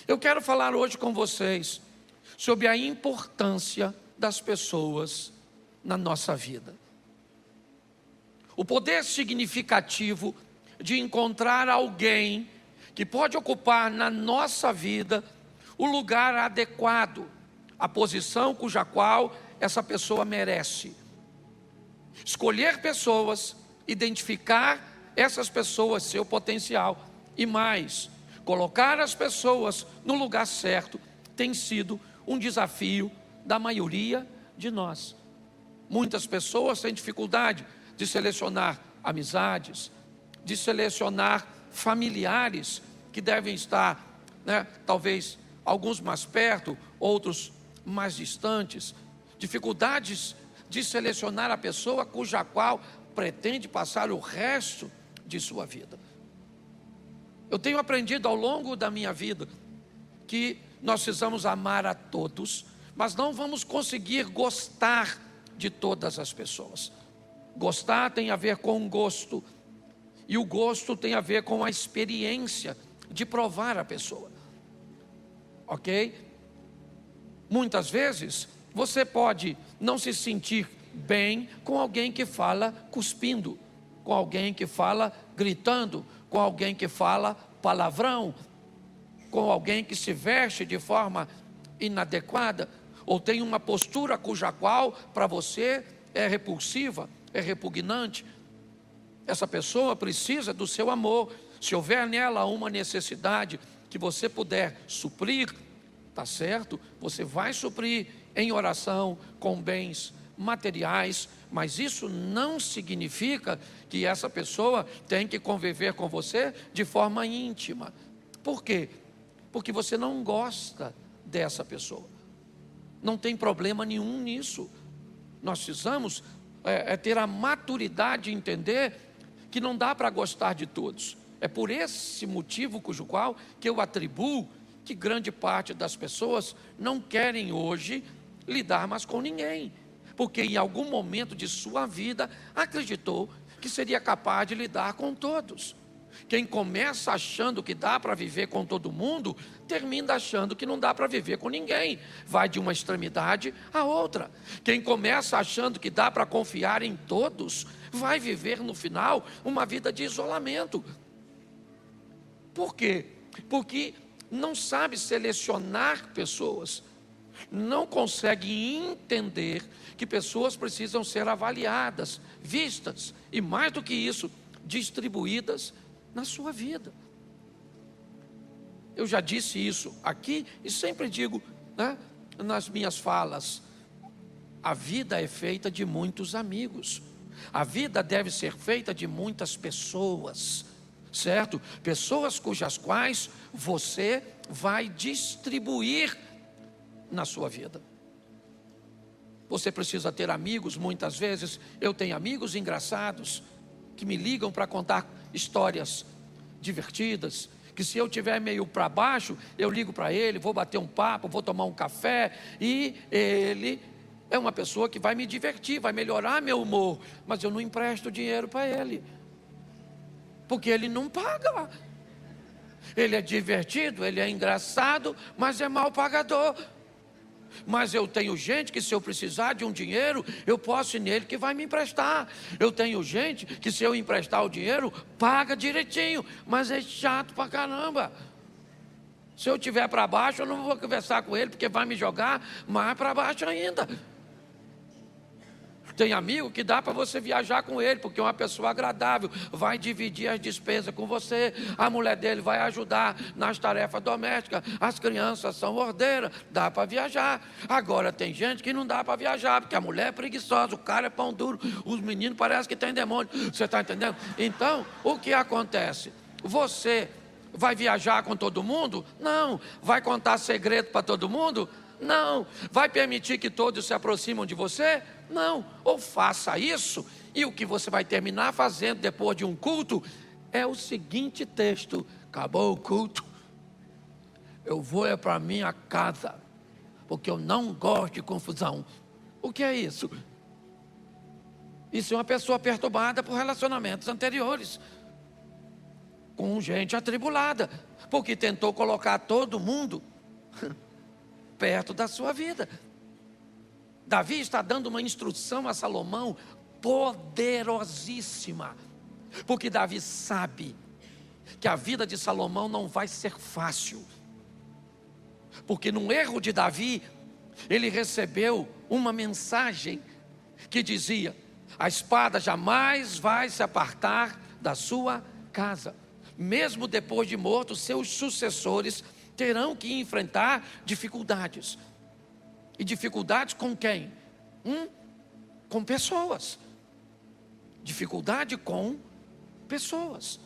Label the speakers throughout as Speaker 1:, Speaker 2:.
Speaker 1: Eu quero falar hoje com vocês sobre a importância das pessoas na nossa vida. O poder significativo de encontrar alguém que pode ocupar na nossa vida o lugar adequado, a posição cuja qual essa pessoa merece. Escolher pessoas, identificar essas pessoas, seu potencial e mais, colocar as pessoas no lugar certo tem sido um desafio da maioria de nós. Muitas pessoas têm dificuldade de selecionar amizades, de selecionar familiares que devem estar, talvez alguns mais perto, outros mais distantes. Dificuldades de selecionar a pessoa cuja qual pretende passar o resto de sua vida. Eu tenho aprendido ao longo da minha vida que nós precisamos amar a todos, mas não vamos conseguir gostar de todas as pessoas. Gostar tem a ver com gosto, e o gosto tem a ver com a experiência de provar a pessoa. Ok? Muitas vezes você pode não se sentir bem com alguém que fala cuspindo, com alguém que fala gritando, com alguém que fala palavrão, com alguém que se veste de forma inadequada, ou tem uma postura cuja qual para você é repulsiva, é repugnante. Essa pessoa precisa do seu amor. Se houver nela uma necessidade que você puder suprir, tá certo? Você vai suprir em oração, com bens materiais, mas isso não significa que essa pessoa tem que conviver com você de forma íntima. Por quê? Porque você não gosta dessa pessoa. Não tem problema nenhum nisso. Nós precisamos ter a maturidade de entender que não dá para gostar de todos. É por esse motivo cujo qual que eu atribuo que grande parte das pessoas não querem hoje lidar mais com ninguém, porque em algum momento de sua vida acreditou que seria capaz de lidar com todos. Quem começa achando que dá para viver com todo mundo, termina achando que não dá para viver com ninguém. Vai de uma extremidade à outra. Quem começa achando que dá para confiar em todos, vai viver no final uma vida de isolamento. Por quê? Porque não sabe selecionar pessoas, não consegue entender que pessoas precisam ser avaliadas, vistas e, mais do que isso, distribuídas na sua vida. Eu já disse isso aqui e sempre digo, nas minhas falas: a vida é feita de muitos amigos, a vida deve ser feita de muitas pessoas, certo? Pessoas cujas quais você vai distribuir na sua vida. Você precisa ter amigos. Muitas vezes eu tenho amigos engraçados que me ligam para contar histórias divertidas, que se eu estiver meio para baixo, eu ligo para ele, vou bater um papo, vou tomar um café, e ele é uma pessoa que vai me divertir, vai melhorar meu humor, mas eu não empresto dinheiro para ele, porque ele não paga. Ele é divertido, ele é engraçado, mas é mal pagador. Mas eu tenho gente que, se eu precisar de um dinheiro, eu posso ir nele que vai me emprestar. Eu tenho gente que, se eu emprestar o dinheiro, paga direitinho, mas é chato pra caramba. Se eu estiver para baixo, eu não vou conversar com ele, porque vai me jogar mais para baixo ainda. Tem amigo que dá para você viajar com ele, porque é uma pessoa agradável, vai dividir as despesas com você, a mulher dele vai ajudar nas tarefas domésticas, as crianças são ordeiras, dá para viajar. Agora tem gente que não dá para viajar, porque a mulher é preguiçosa, o cara é pão duro, os meninos parecem que tem demônio, você está entendendo? Então, o que acontece? Você vai viajar com todo mundo? Não. Vai contar segredo para todo mundo? Não. Vai permitir que todos se aproximam de você? Não. Ou faça isso, e o que você vai terminar fazendo depois de um culto é o seguinte texto: acabou o culto, eu vou para minha casa, porque eu não gosto de confusão. O que é isso? Isso é uma pessoa perturbada por relacionamentos anteriores. com gente atribulada, porque tentou colocar todo mundo perto da sua vida. Davi está dando uma instrução a Salomão poderosíssima, porque Davi sabe que a vida de Salomão não vai ser fácil, porque no erro de Davi, ele recebeu uma mensagem que dizia: a espada jamais vai se apartar da sua casa, mesmo depois de morto, seus sucessores terão que enfrentar dificuldades. E dificuldades com quem? Com pessoas. Dificuldade com pessoas.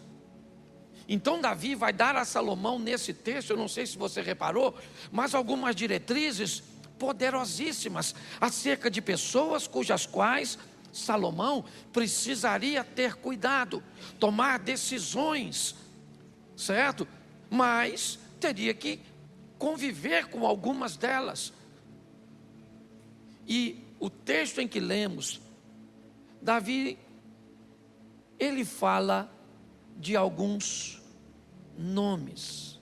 Speaker 1: Então Davi vai dar a Salomão nesse texto, eu não sei se você reparou, mas algumas diretrizes poderosíssimas acerca de pessoas cujas quais Salomão precisaria ter cuidado, tomar decisões, certo? Mas teria que conviver com algumas delas. E o texto em que lemos, Davi, ele fala de alguns nomes.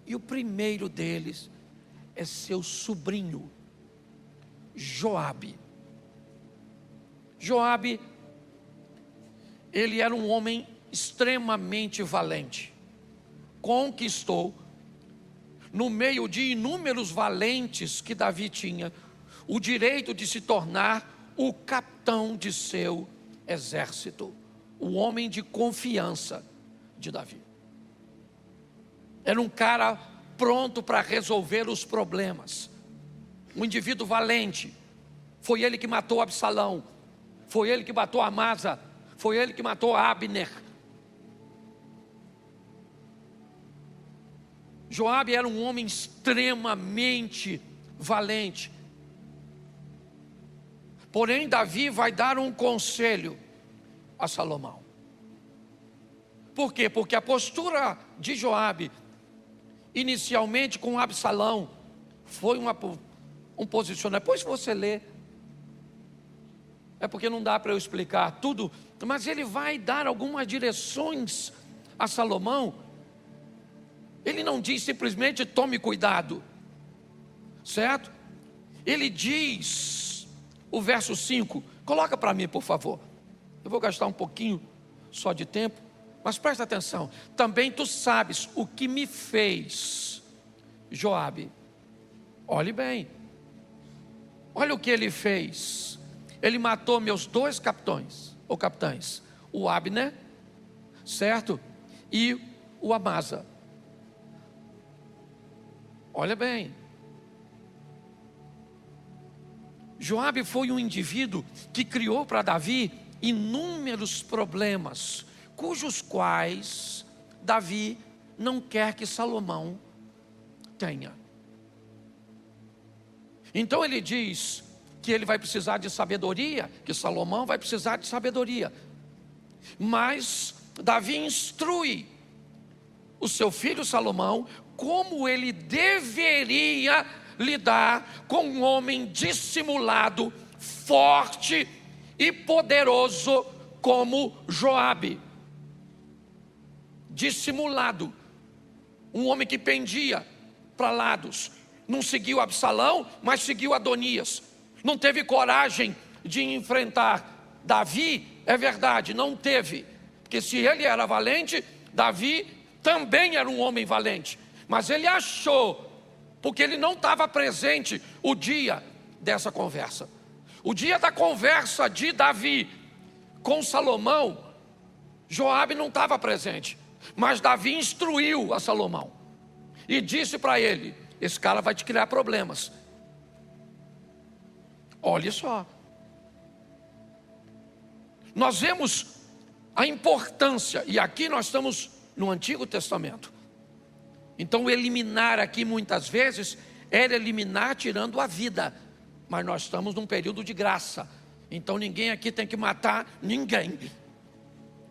Speaker 1: E o primeiro deles é seu sobrinho, Joabe. Joabe, ele era um homem extremamente valente. Conquistou, no meio de inúmeros valentes que Davi tinha, o direito de se tornar o capitão de seu exército, o homem de confiança de Davi. Era um cara pronto para resolver os problemas, um indivíduo valente. Foi ele que matou Absalão, foi ele que matou Amasa, foi ele que matou Abner. Joabe era um homem extremamente valente. Porém, Davi vai dar um conselho a Salomão. Por quê? Porque a postura de Joabe, inicialmente com Absalão, foi um posicionamento. Depois você lê, é porque não dá para eu explicar tudo, mas ele vai dar algumas direções a Salomão. Ele não diz simplesmente tome cuidado, certo? Ele diz, o verso 5, coloca para mim por favor, eu vou gastar um pouquinho só de tempo, mas presta atenção. Também tu sabes o que me fez Joabe. Olhe bem, olha o que ele fez. Ele matou meus dois capitães, o Abner, certo? E o Amasa. Olha bem, Joabe foi um indivíduo que criou para Davi inúmeros problemas, cujos quais Davi não quer que Salomão tenha. Então ele diz que ele vai precisar de sabedoria, que Salomão vai precisar de sabedoria. Mas Davi instrui o seu filho Salomão como ele deveria lidar com um homem dissimulado, forte e poderoso como Joabe. Dissimulado, um homem que pendia para lados, não seguiu Absalão, mas seguiu Adonias. Não teve coragem de enfrentar Davi, é verdade, não teve, porque se ele era valente, Davi também era um homem valente, mas ele achou, porque ele não estava presente o dia dessa conversa. O dia da conversa de Davi com Salomão, Joabe não estava presente, mas Davi instruiu a Salomão e disse para ele: esse cara vai te criar problemas. Olha só, nós vemos a importância, e aqui nós estamos no Antigo Testamento. Então eliminar aqui muitas vezes era eliminar tirando a vida, mas nós estamos num período de graça, então ninguém aqui tem que matar ninguém,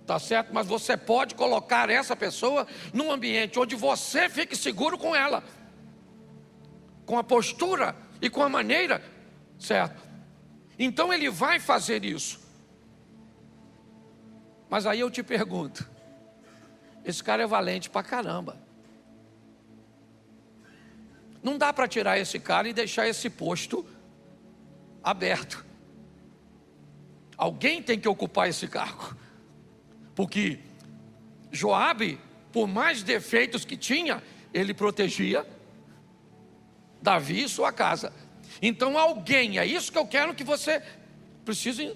Speaker 1: tá certo? Mas você pode colocar essa pessoa num ambiente onde você fique seguro com ela, com a postura e com a maneira, certo? Então ele vai fazer isso. Mas aí eu te pergunto, esse cara é valente pra caramba. Não dá para tirar esse cara e deixar esse posto aberto. Alguém tem que ocupar esse cargo. Porque Joabe, por mais defeitos que tinha, ele protegia Davi e sua casa. Então alguém, é isso que eu quero que você precise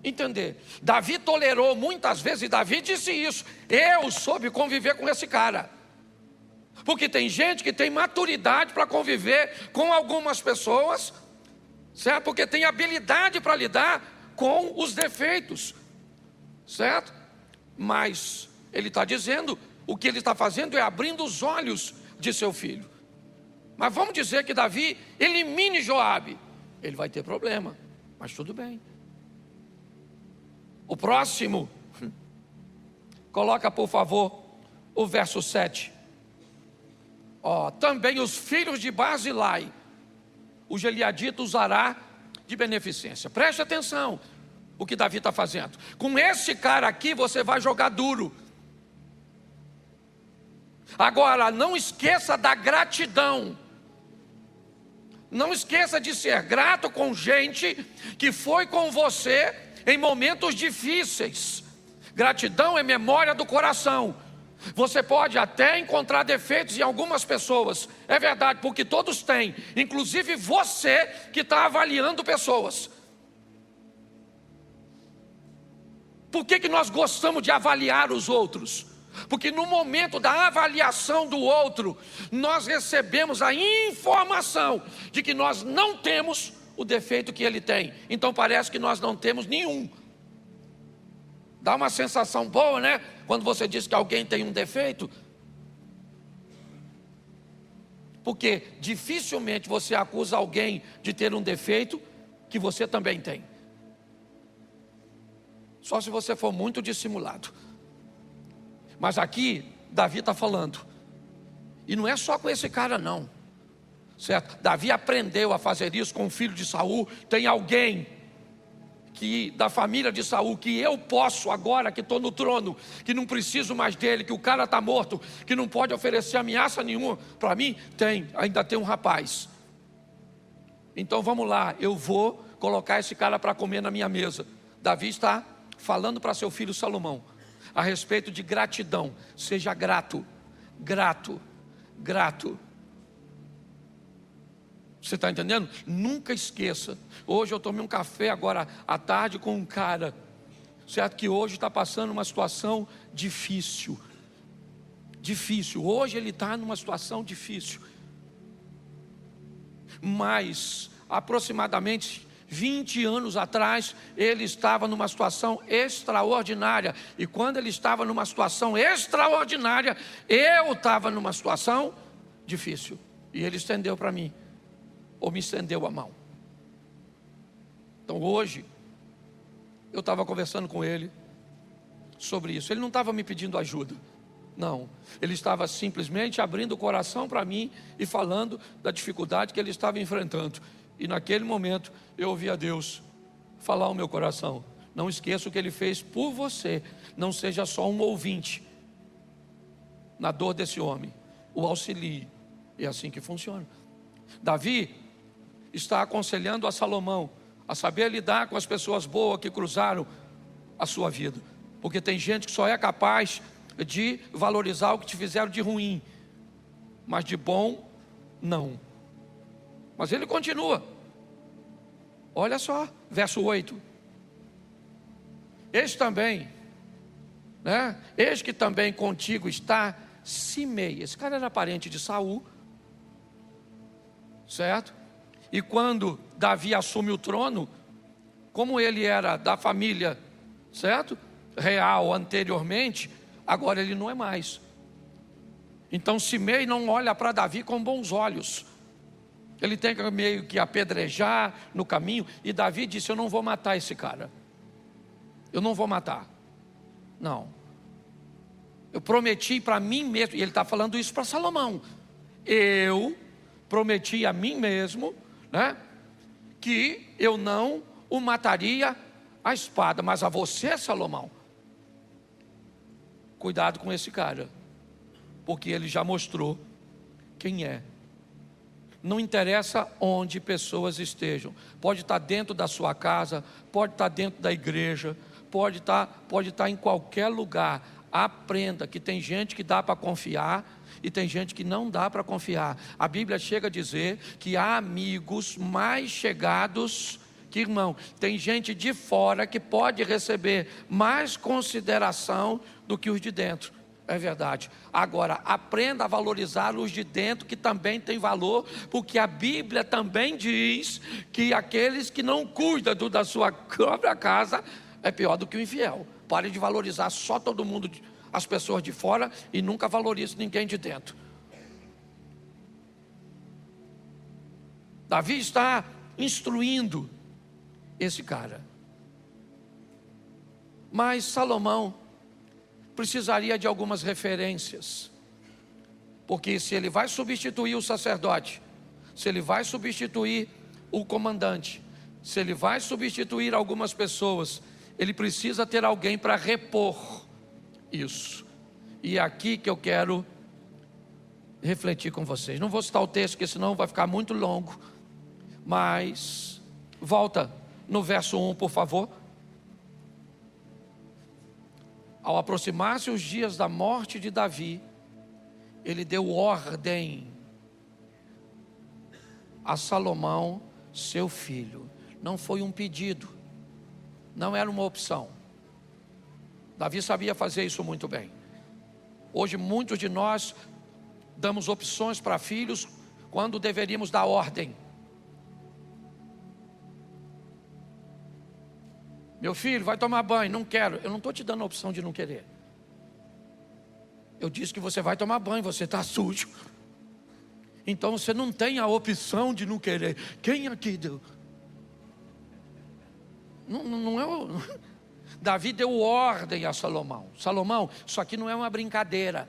Speaker 1: entender. Davi tolerou muitas vezes, e Davi disse isso: eu soube conviver com esse cara. Porque tem gente que tem maturidade para conviver com algumas pessoas, certo? Porque tem habilidade para lidar com os defeitos, certo? Mas ele está dizendo, o que ele está fazendo é abrindo os olhos de seu filho. Mas vamos dizer que Davi elimine Joabe, ele vai ter problema, mas tudo bem. O próximo, coloca por favor o verso 7. Também os filhos de Barzilai, o Gileadita usará de beneficência. Preste atenção o que Davi está fazendo. Com esse cara aqui você vai jogar duro. Agora, não esqueça da gratidão. Não esqueça de ser grato com gente que foi com você em momentos difíceis. Gratidão é memória do coração. Você pode até encontrar defeitos em algumas pessoas, é verdade, porque todos têm, inclusive você que está avaliando pessoas. Por que nós gostamos de avaliar os outros? Porque no momento da avaliação do outro, nós recebemos a informação de que nós não temos o defeito que ele tem. Então parece que nós não temos nenhum. Dá uma sensação boa, né? Quando você diz que alguém tem um defeito. Porque dificilmente você acusa alguém de ter um defeito que você também tem. Só se você for muito dissimulado. Mas aqui, Davi está falando. E não é só com esse cara não. Certo? Davi aprendeu a fazer isso com o filho de Saul. Tem alguém da família de Saul, que eu posso agora, que estou no trono, que não preciso mais dele, que o cara está morto, que não pode oferecer ameaça nenhuma para mim, ainda tem um rapaz. Então vamos lá, eu vou colocar esse cara para comer na minha mesa. Davi está falando para seu filho Salomão, a respeito de gratidão. Seja grato, grato, grato. Você está entendendo? Nunca esqueça. Hoje eu tomei um café agora à tarde com um cara, certo? Que hoje está passando uma situação difícil. Difícil. Hoje ele está numa situação difícil. Mas aproximadamente 20 anos atrás, ele estava numa situação extraordinária. E quando ele estava numa situação extraordinária, eu estava numa situação difícil. E ele estendeu para mim, ou me estendeu a mão. Então hoje, eu estava conversando com ele sobre isso. Ele não estava me pedindo ajuda, não. Ele estava simplesmente abrindo o coração para mim e falando da dificuldade que ele estava enfrentando. E naquele momento, eu ouvi a Deus falar ao meu coração: não esqueça o que ele fez por você. Não seja só um ouvinte na dor desse homem. O auxilie. É assim que funciona. Davi está aconselhando a Salomão a saber lidar com as pessoas boas que cruzaram a sua vida. Porque tem gente que só é capaz de valorizar o que te fizeram de ruim, mas de bom, não. Mas ele continua. Olha só, verso 8. Eis também, né? Eis que também contigo está Simei. Esse cara era parente de Saul, certo? E quando Davi assume o trono, como ele era da família, certo? Real anteriormente, agora ele não é mais. Então Simei não olha para Davi com bons olhos. Ele tem que meio que apedrejar no caminho. E Davi disse: eu não vou matar esse cara. Eu não vou matar. Não. Eu prometi para mim mesmo. E ele está falando isso para Salomão. Eu prometi a mim mesmo, né, que eu não o mataria à espada. Mas a você, Salomão, cuidado com esse cara, porque ele já mostrou quem é. Não interessa onde pessoas estejam, pode estar dentro da sua casa, pode estar dentro da igreja, pode estar em qualquer lugar. Aprenda que tem gente que dá para confiar e tem gente que não dá para confiar. A Bíblia chega a dizer que há amigos mais chegados que irmão. Tem gente de fora que pode receber mais consideração do que os de dentro. É verdade. Agora, aprenda a valorizar os de dentro, que também tem valor, porque a Bíblia também diz que aqueles que não cuidam da sua própria casa é pior do que o infiel. Pare de valorizar só todo mundo, as pessoas de fora, e nunca valorize ninguém de dentro. Davi está instruindo esse cara. Mas Salomão precisaria de algumas referências, porque se ele vai substituir o sacerdote, se ele vai substituir o comandante, se ele vai substituir algumas pessoas, ele precisa ter alguém para repor isso. E é aqui que eu quero refletir com vocês. Não vou citar o texto, porque senão vai ficar muito longo, mas volta no verso 1, por favor. Ao aproximar-se os dias da morte de Davi, ele deu ordem a Salomão, seu filho. Não foi um pedido, não era uma opção. Davi sabia fazer isso muito bem. Hoje muitos de nós damos opções para filhos quando deveríamos dar ordem. Meu filho, vai tomar banho. Não quero. Eu não estou te dando a opção de não querer. Eu disse que você vai tomar banho, você está sujo. Então você não tem a opção de não querer. Quem aqui deu? Não é o... Davi deu ordem a Salomão. Salomão, isso aqui não é uma brincadeira.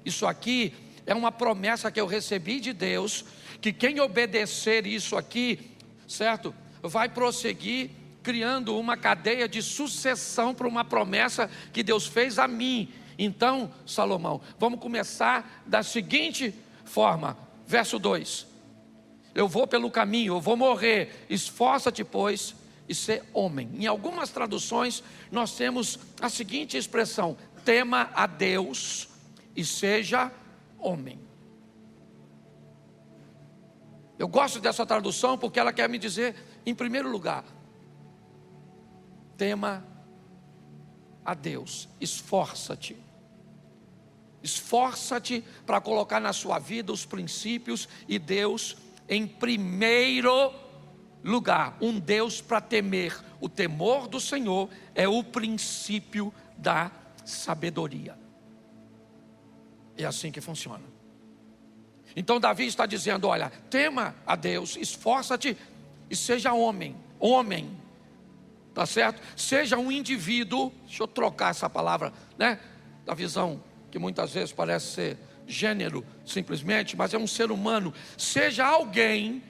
Speaker 1: Isso aqui é uma promessa que eu recebi de Deus, que quem obedecer isso aqui, certo? Vai prosseguir criando uma cadeia de sucessão para uma promessa que Deus fez a mim. Então, Salomão, vamos começar da seguinte forma, verso 2: eu vou pelo caminho, eu vou morrer, esforça-te, pois, e ser homem. Em algumas traduções, nós temos a seguinte expressão: tema a Deus e seja homem. Eu gosto dessa tradução porque ela quer me dizer, em primeiro lugar, tema a Deus, esforça-te. Esforça-te para colocar na sua vida os princípios e Deus em primeiro lugar. Um Deus para temer. O temor do Senhor é o princípio da sabedoria. É assim que funciona. Então Davi está dizendo, olha, tema a Deus, esforça-te e seja homem. Homem. Tá certo? Seja um indivíduo, deixa eu trocar essa palavra, né? Da visão que muitas vezes parece ser gênero, simplesmente, mas é um ser humano. Seja alguém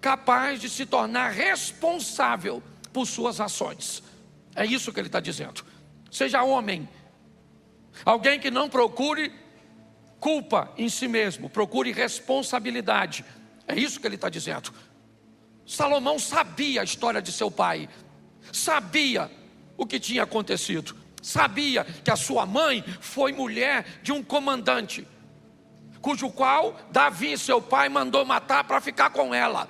Speaker 1: capaz de se tornar responsável por suas ações. É isso que ele está dizendo. Seja homem. Alguém que não procure culpa em si mesmo, procure responsabilidade. É isso que ele está dizendo. Salomão sabia a história de seu pai. Sabia o que tinha acontecido. Sabia que a sua mãe foi mulher de um comandante, cujo qual Davi, seu pai, mandou matar para ficar com ela.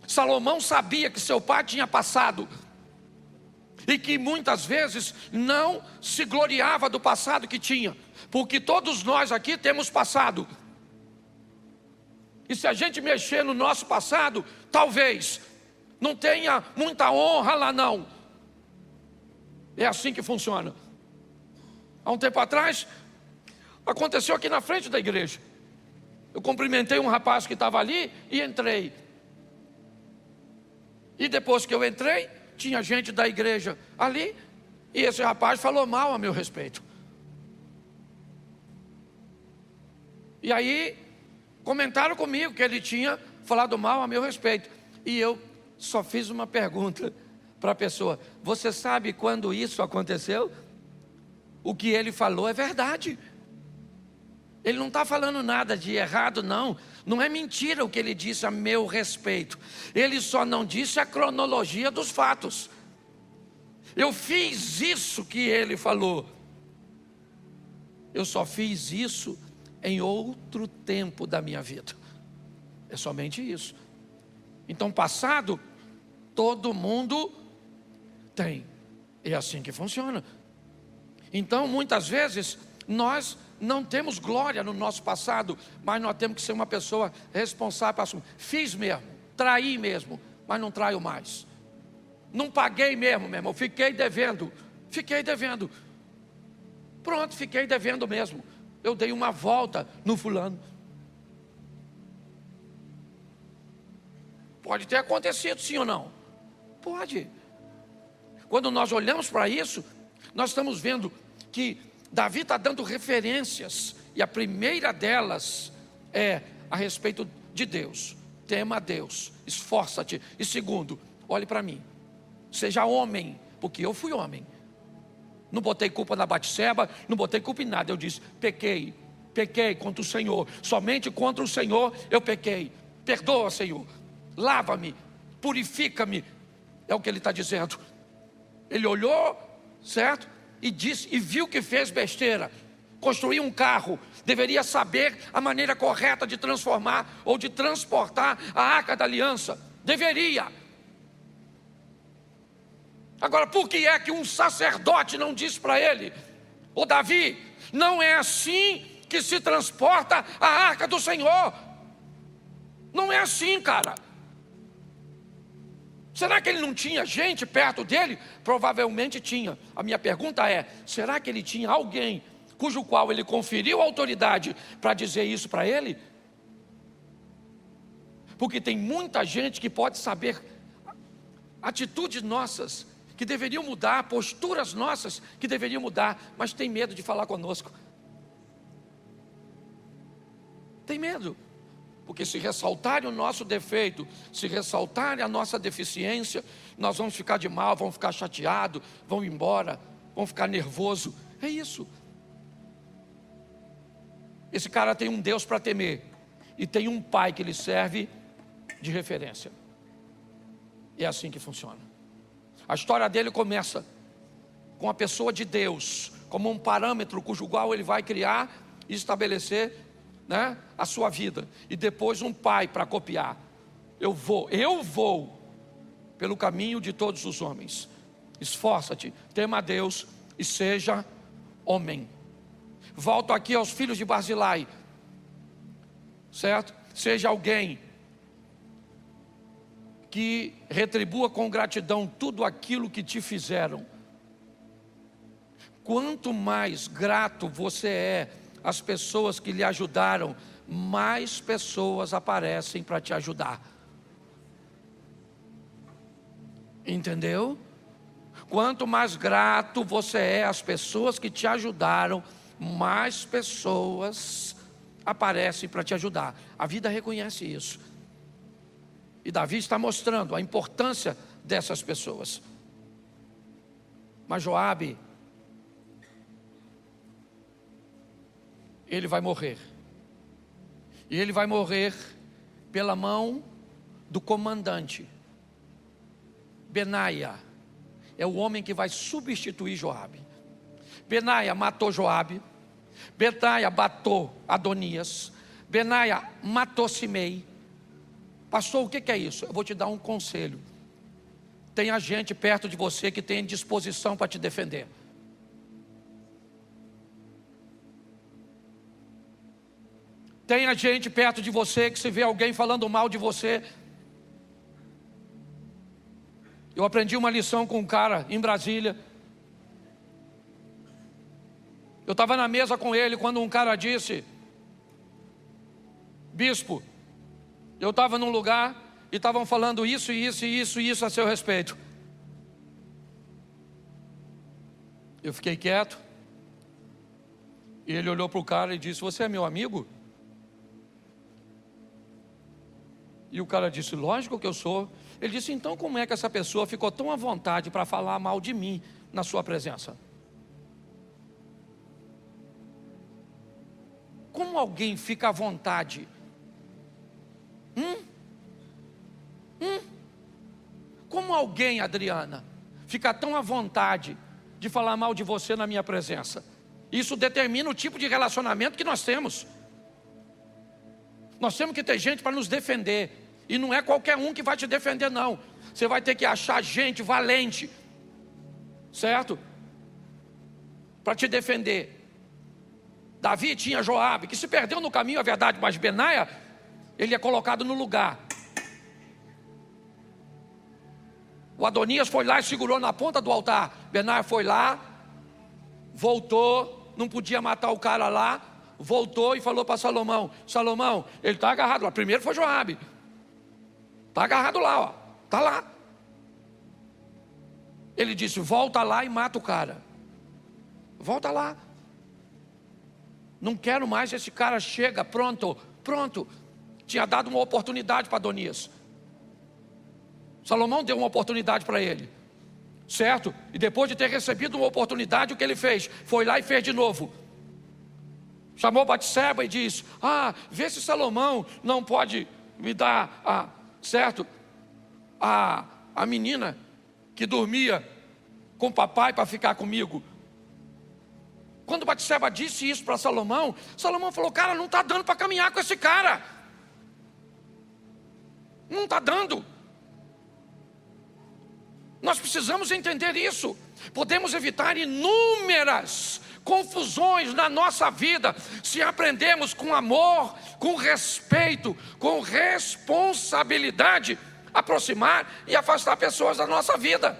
Speaker 1: Salomão sabia que seu pai tinha passado e que muitas vezes não se gloriava do passado que tinha, porque todos nós aqui temos passado. E se a gente mexer no nosso passado, talvez não tenha muita honra lá não. É assim que funciona. Há um tempo atrás, aconteceu aqui na frente da igreja. Eu cumprimentei um rapaz que estava ali e entrei. E depois que eu entrei, tinha gente da igreja ali, e esse rapaz falou mal a meu respeito. E aí, comentaram comigo que ele tinha falado mal a meu respeito. E eu só fiz uma pergunta para a pessoa: você sabe quando isso aconteceu? o que ele falou é verdade. Ele não está falando nada de errado, não. Não é mentira o que ele disse a meu respeito. Ele só não disse a cronologia dos fatos. Eu fiz isso que ele falou. Eu só fiz isso em outro tempo da minha vida. É somente isso. Então, passado, todo mundo tem. É assim que funciona. Então, muitas vezes, nós não temos glória no nosso passado, mas nós temos que ser uma pessoa responsável para assumir. Fiz mesmo, traí mesmo, mas não traio mais. Não paguei mesmo, meu irmão, fiquei devendo. Pronto, fiquei devendo mesmo. Eu dei uma volta no fulano. Pode ter acontecido, sim ou não? Pode. Quando nós olhamos para isso, nós estamos vendo que Davi está dando referências, e a primeira delas é a respeito de Deus. Tema a Deus, esforça-te. E segundo, olhe para mim, seja homem, porque eu fui homem. Não botei culpa na Batseba, não botei culpa em nada. Eu disse, pequei contra o Senhor, somente contra o Senhor eu pequei. Perdoa, Senhor, lava-me, purifica-me. É o que ele está dizendo. Ele olhou, certo? E disse, e viu que fez besteira. Construiu um carro, deveria saber a maneira correta de transformar ou de transportar a Arca da Aliança. Deveria. Agora, por que é que um sacerdote não disse para ele: ô Davi, não é assim que se transporta a Arca do Senhor? Não é assim, cara. Será que ele não tinha gente perto dele? Provavelmente tinha. A minha pergunta é, será que ele tinha alguém cujo qual ele conferiu autoridade para dizer isso para ele? Porque tem muita gente que pode saber atitudes nossas que deveriam mudar, posturas nossas que deveriam mudar, mas tem medo de falar conosco. Tem medo. Porque se ressaltarem o nosso defeito, se ressaltarem a nossa deficiência, nós vamos ficar de mal, vamos ficar chateados, vamos embora, vamos ficar nervoso. É isso. Esse cara tem um Deus para temer e tem um pai que ele serve de referência. É assim que funciona. A história dele começa com a pessoa de Deus como um parâmetro cujo qual ele vai criar e estabelecer, né, a sua vida, e depois um pai para copiar. Eu vou pelo caminho de todos os homens. Esforça-te, tema a Deus e seja homem. Volto aqui aos filhos de Barzilai, certo? Seja alguém que retribua com gratidão tudo aquilo que te fizeram. Quanto mais grato você é às pessoas que lhe ajudaram, mais pessoas aparecem para te ajudar. Entendeu? Quanto mais grato você é às pessoas que te ajudaram, mais pessoas aparecem para te ajudar. A vida reconhece isso. E Davi está mostrando a importância dessas pessoas. Mas Joabe, ele vai morrer. E ele vai morrer pela mão do comandante. Benaia é o homem que vai substituir Joabe. Benaia matou Joabe. Benaia matou Adonias. Benaia matou Simei. Pastor, o que é isso? Eu vou te dar um conselho. Tenha gente perto de você que tem disposição para te defender. Tenha gente perto de você que, se vê alguém falando mal de você. Eu aprendi uma lição com um cara em Brasília. Eu estava na mesa com ele quando um cara disse: bispo, eu estava num lugar e estavam falando isso a seu respeito. Eu fiquei quieto. E ele olhou para o cara e disse: você é meu amigo? E o cara disse: lógico que eu sou. Ele disse: então como é que essa pessoa ficou tão à vontade para falar mal de mim na sua presença? alguém fica à vontade? Como alguém, Adriana, fica tão à vontade de falar mal de você na minha presença? Isso determina o tipo de relacionamento que nós temos. Nós temos que ter gente para nos defender. E não é qualquer um que vai te defender, não. Você vai ter que achar gente valente, certo? Para te defender. Davi tinha Joabe, que se perdeu no caminho, é verdade, mas Benaia, ele é colocado no lugar. O Adonias foi lá e segurou na ponta do altar. Benaia foi lá, voltou, não podia matar o cara lá, voltou e falou para Salomão: Salomão, ele está agarrado lá. Primeiro foi Joabe. Está agarrado lá, ó. Está lá. Ele disse: volta lá e mata o cara. Volta lá. Não quero mais esse cara, chega, pronto. Tinha dado uma oportunidade para Adonias. Salomão deu uma oportunidade para ele, certo? E depois de ter recebido uma oportunidade, o que ele fez? Foi lá e fez de novo. Chamou Batseba e disse: vê se Salomão não pode me dar certo? A menina que dormia com o papai para ficar comigo. Quando Batseba disse isso para Salomão, Salomão falou: cara, não está dando para caminhar com esse cara. Não está dando. Nós precisamos entender isso. Podemos evitar inúmeras confusões na nossa vida se aprendermos com amor, com respeito, com responsabilidade, aproximar e afastar pessoas da nossa vida.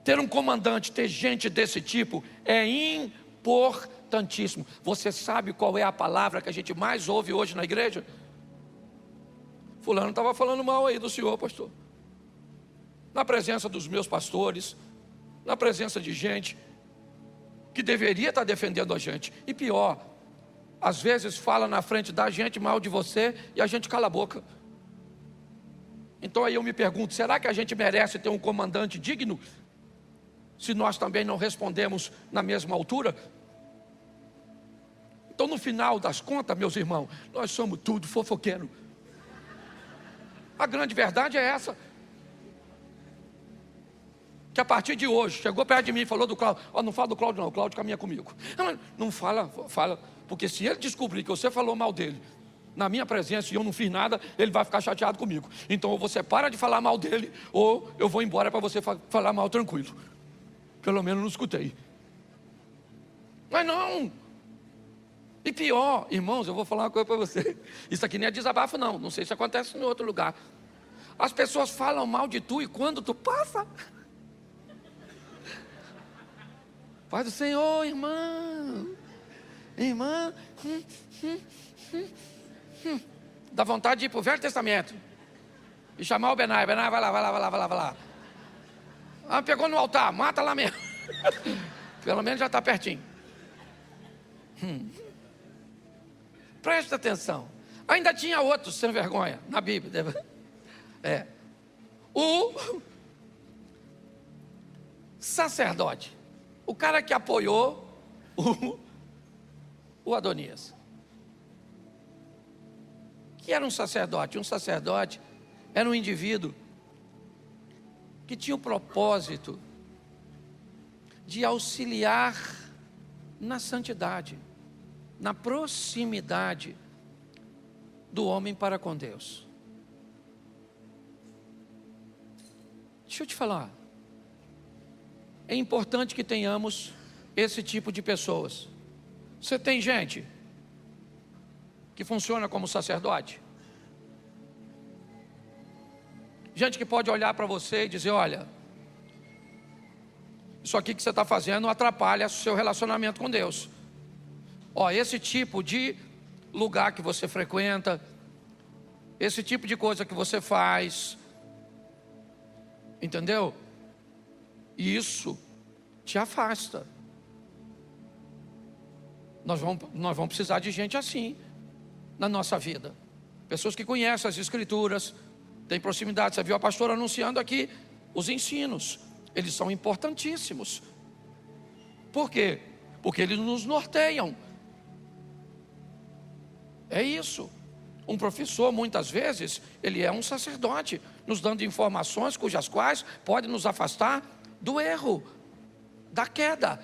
Speaker 1: Ter um comandante, ter gente desse tipo é importantíssimo. Você sabe qual é a palavra que a gente mais ouve hoje na igreja? Fulano estava falando mal aí do senhor, pastor. Na presença dos meus pastores, na presença de gente que deveria estar defendendo a gente. E pior, às vezes fala na frente da gente mal de você e a gente cala a boca. Então aí eu me pergunto, será que a gente merece ter um comandante digno, se nós também não respondemos na mesma altura? Então no final das contas, meus irmãos, nós somos tudo fofoqueiro. A grande verdade é essa. Que a partir de hoje, chegou perto de mim e falou do Cláudio: não fala do Cláudio não, o Cláudio caminha comigo. Não fala, porque se ele descobrir que você falou mal dele na minha presença e eu não fiz nada, ele vai ficar chateado comigo. Então ou você para de falar mal dele, ou eu vou embora para você falar mal tranquilo. Pelo menos não escutei. Mas não. E pior, irmãos, eu vou falar uma coisa para você. Isso aqui nem é desabafo não, não sei se acontece em outro lugar. As pessoas falam mal de tu e quando tu passa, Pai do Senhor, irmã, dá vontade de ir para o Velho Testamento e chamar o Benaia: vai lá. Pegou no altar, mata lá mesmo. Pelo menos já está pertinho. Presta atenção. Ainda tinha outros sem vergonha na Bíblia. O sacerdote, o cara que apoiou o Adonias. Que era um sacerdote? Um sacerdote era um indivíduo que tinha o propósito de auxiliar na santidade, na proximidade do homem para com Deus. Deixa eu te falar, é importante que tenhamos esse tipo de pessoas. Você tem gente que funciona como sacerdote? Gente que pode olhar para você e dizer: olha, isso aqui que você está fazendo atrapalha o seu relacionamento com Deus. Esse tipo de lugar que você frequenta, esse tipo de coisa que você faz, entendeu? Isso te afasta. Nós vamos precisar de gente assim na nossa vida. Pessoas que conhecem as Escrituras, têm proximidade. Você viu a pastora anunciando aqui os ensinos. Eles são importantíssimos. Por quê? porque eles nos norteiam. É isso. Um professor, muitas vezes, ele é um sacerdote, nos dando informações cujas quais pode nos afastar do erro, da queda.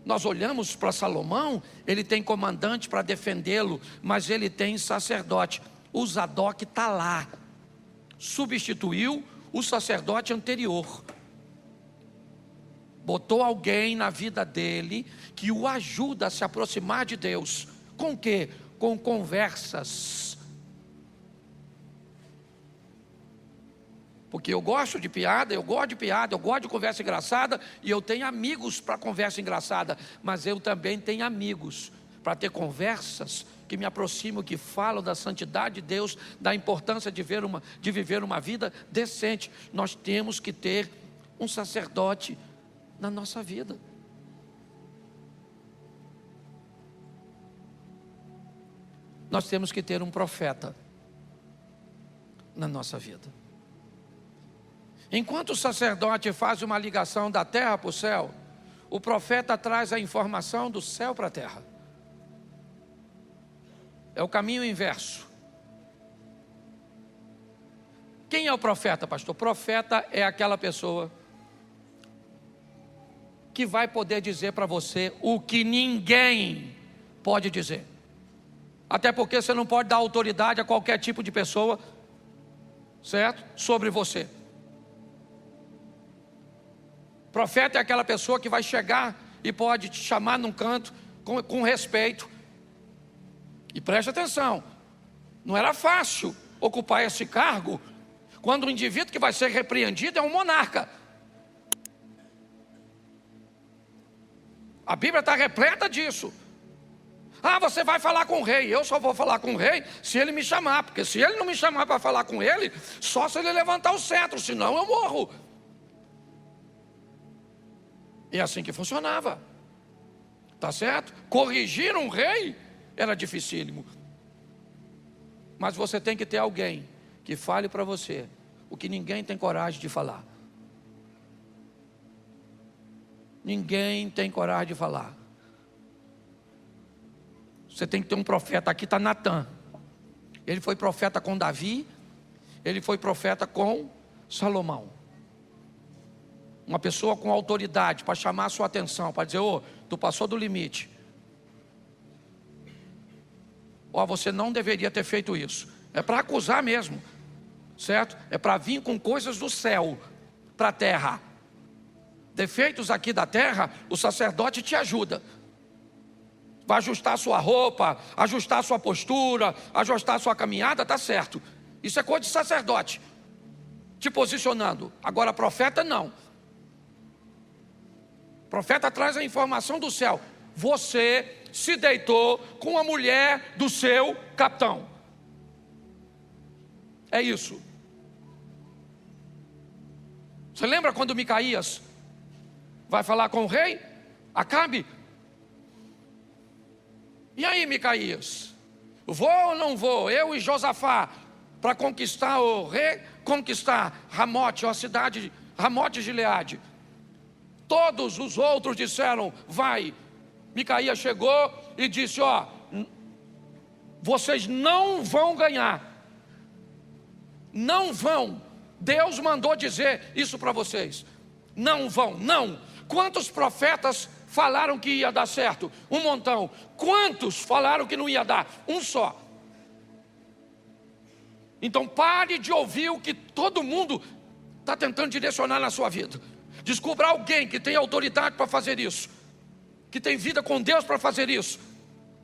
Speaker 1: Nós olhamos para Salomão, ele tem comandante para defendê-lo, mas ele tem sacerdote. O Zadok está lá, substituiu o sacerdote anterior. Botou alguém na vida dele que o ajuda a se aproximar de Deus. Com o quê? Com conversas. Porque eu gosto de piada, eu gosto de conversa engraçada, e eu tenho amigos para conversa engraçada, mas eu também tenho amigos para ter conversas que me aproximam, que falam da santidade de Deus, da importância de viver uma vida decente. Nós temos que ter um sacerdote na nossa vida. Nós temos que ter um profeta na nossa vida. Enquanto o sacerdote faz uma ligação da terra para o céu, o profeta traz a informação do céu para a terra. É o caminho inverso. Quem é o profeta, pastor? O profeta é aquela pessoa que vai poder dizer para você o que ninguém pode dizer. Até porque você não pode dar autoridade a qualquer tipo de pessoa, certo? Sobre você. Profeta é aquela pessoa que vai chegar e pode te chamar num canto com respeito. E preste atenção, não era fácil ocupar esse cargo quando o indivíduo que vai ser repreendido é um monarca. A Bíblia está repleta disso. Ah, você vai falar com o rei. Eu só vou falar com o rei se ele me chamar, porque se ele não me chamar para falar com ele, só se ele levantar o cetro, senão eu morro. E é assim que funcionava. Tá certo? Corrigir um rei era dificílimo. Mas você tem que ter alguém que fale para você o que ninguém tem coragem de falar. Ninguém tem coragem de falar. Você tem que ter um profeta. Aqui está Natã. Ele foi profeta com Davi. Ele foi profeta com Salomão. Uma pessoa com autoridade para chamar a sua atenção, para dizer: ô, tu passou do limite. Ó, você não deveria ter feito isso. É para acusar mesmo, certo? É para vir com coisas do céu para a terra. Defeitos aqui da terra, o sacerdote te ajuda. Vai ajustar a sua roupa, ajustar a sua postura, ajustar a sua caminhada, tá certo. Isso é coisa de sacerdote, te posicionando. Agora profeta não. Profeta traz a informação do céu. Você se deitou com a mulher do seu capitão. É isso. Você lembra quando Micaías vai falar com o rei Acabe? E aí, Micaías? Vou ou não vou? Eu e Josafá para conquistar ou reconquistar Ramote, a cidade Ramote de Gileade. Todos os outros disseram: vai. Micaías chegou e disse: ó, vocês não vão ganhar. Não vão. Deus mandou dizer isso para vocês. Não vão, não. Quantos profetas falaram que ia dar certo? Um montão. Quantos falaram que não ia dar? Um só. Então pare de ouvir o que todo mundo está tentando direcionar na sua vida. Descubra alguém que tem autoridade para fazer isso, que tem vida com Deus para fazer isso,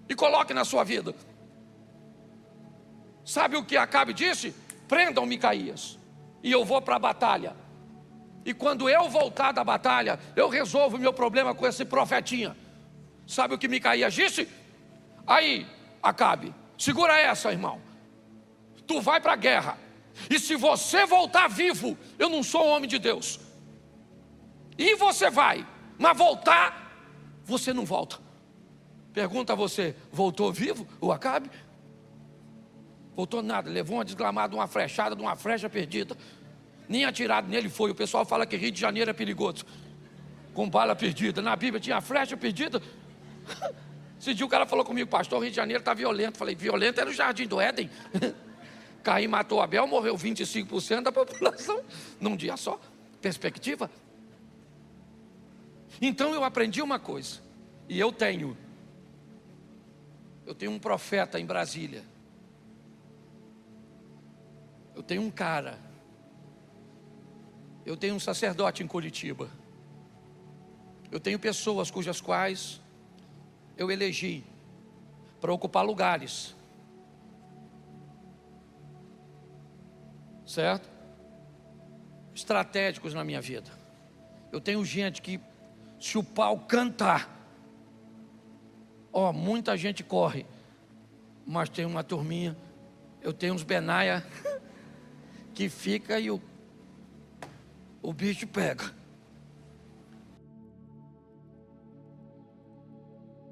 Speaker 1: e coloque na sua vida. Sabe o que Acabe disse? Prendam Micaías e eu vou para a batalha. E quando eu voltar da batalha, eu resolvo o meu problema com esse profetinha. Sabe o que Micaías disse? Aí, Acabe, segura essa, irmão. Tu vai para a guerra, e se você voltar vivo, eu não sou homem de Deus. E você vai, mas voltar, você não volta. Pergunta a você: voltou vivo o Acabe? Voltou nada, levou uma desgramada, uma flechada, de uma flecha perdida. Nem atirado nele foi. O pessoal fala que Rio de Janeiro é perigoso. com bala perdida. Na Bíblia tinha flecha perdida. Esse dia o cara falou comigo, pastor, o Rio de Janeiro está violento. Falei, violento era o Jardim do Éden. Caim matou Abel, morreu 25% da população num dia só. Perspectiva. Então eu aprendi uma coisa. E eu tenho um profeta em Brasília. Eu tenho um cara. Eu tenho um sacerdote em Curitiba. Eu tenho pessoas cujas quais eu elegi para ocupar lugares. Certo? Estratégicos na minha vida. Eu tenho gente que, se o pau cantar, muita gente corre, mas tem uma turminha, eu tenho uns Benaia que fica e o bicho pega.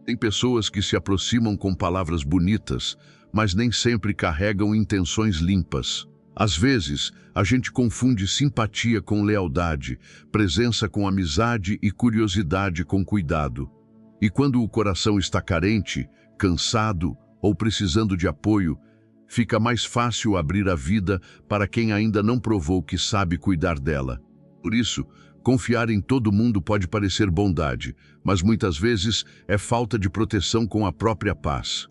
Speaker 2: Tem pessoas que se aproximam com palavras bonitas, mas nem sempre carregam intenções limpas. Às vezes, a gente confunde simpatia com lealdade, presença com amizade e curiosidade com cuidado. E quando o coração está carente, cansado ou precisando de apoio, fica mais fácil abrir a vida para quem ainda não provou que sabe cuidar dela. Por isso, confiar em todo mundo pode parecer bondade, mas muitas vezes é falta de proteção com a própria paz.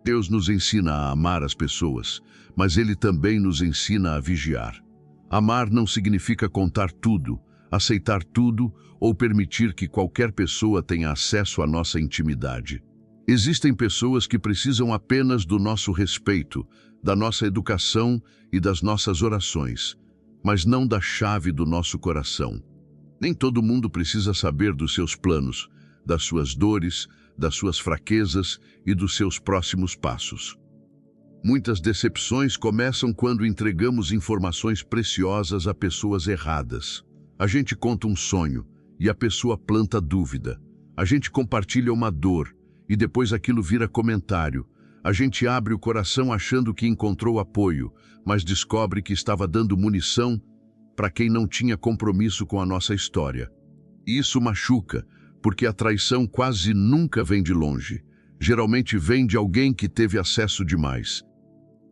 Speaker 2: Deus nos ensina a amar as pessoas, mas Ele também nos ensina a vigiar. Amar não significa contar tudo, aceitar tudo ou permitir que qualquer pessoa tenha acesso à nossa intimidade. Existem pessoas que precisam apenas do nosso respeito, da nossa educação e das nossas orações, mas não da chave do nosso coração. Nem todo mundo precisa saber dos seus planos, das suas dores, das suas fraquezas e dos seus próximos passos. Muitas decepções começam quando entregamos informações preciosas a pessoas erradas. A gente conta um sonho e a pessoa planta dúvida. A gente compartilha uma dor e depois aquilo vira comentário. A gente abre o coração achando que encontrou apoio, mas descobre que estava dando munição para quem não tinha compromisso com a nossa história. Isso machuca, porque a traição quase nunca vem de longe. Geralmente vem de alguém que teve acesso demais.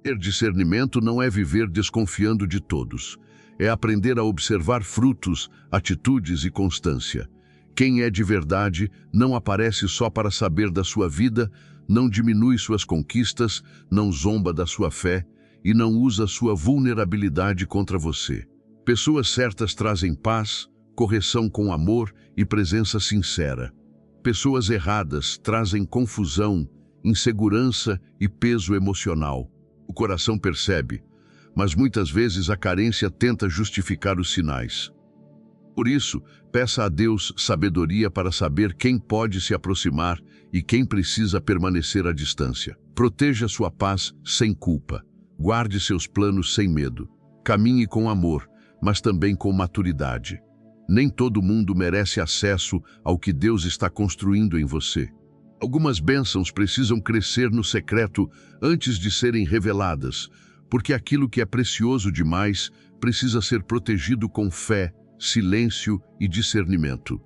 Speaker 2: Ter discernimento não é viver desconfiando de todos. É aprender a observar frutos, atitudes e constância. Quem é de verdade não aparece só para saber da sua vida, não diminui suas conquistas, não zomba da sua fé e não usa sua vulnerabilidade contra você. Pessoas certas trazem paz, correção com amor e presença sincera. Pessoas erradas trazem confusão, insegurança e peso emocional. O coração percebe, mas muitas vezes a carência tenta justificar os sinais. Por isso, peça a Deus sabedoria para saber quem pode se aproximar e quem precisa permanecer à distância. Proteja sua paz sem culpa. Guarde seus planos sem medo. Caminhe com amor, mas também com maturidade. Nem todo mundo merece acesso ao que Deus está construindo em você. Algumas bênçãos precisam crescer no secreto antes de serem reveladas, porque aquilo que é precioso demais precisa ser protegido com fé, silêncio e discernimento.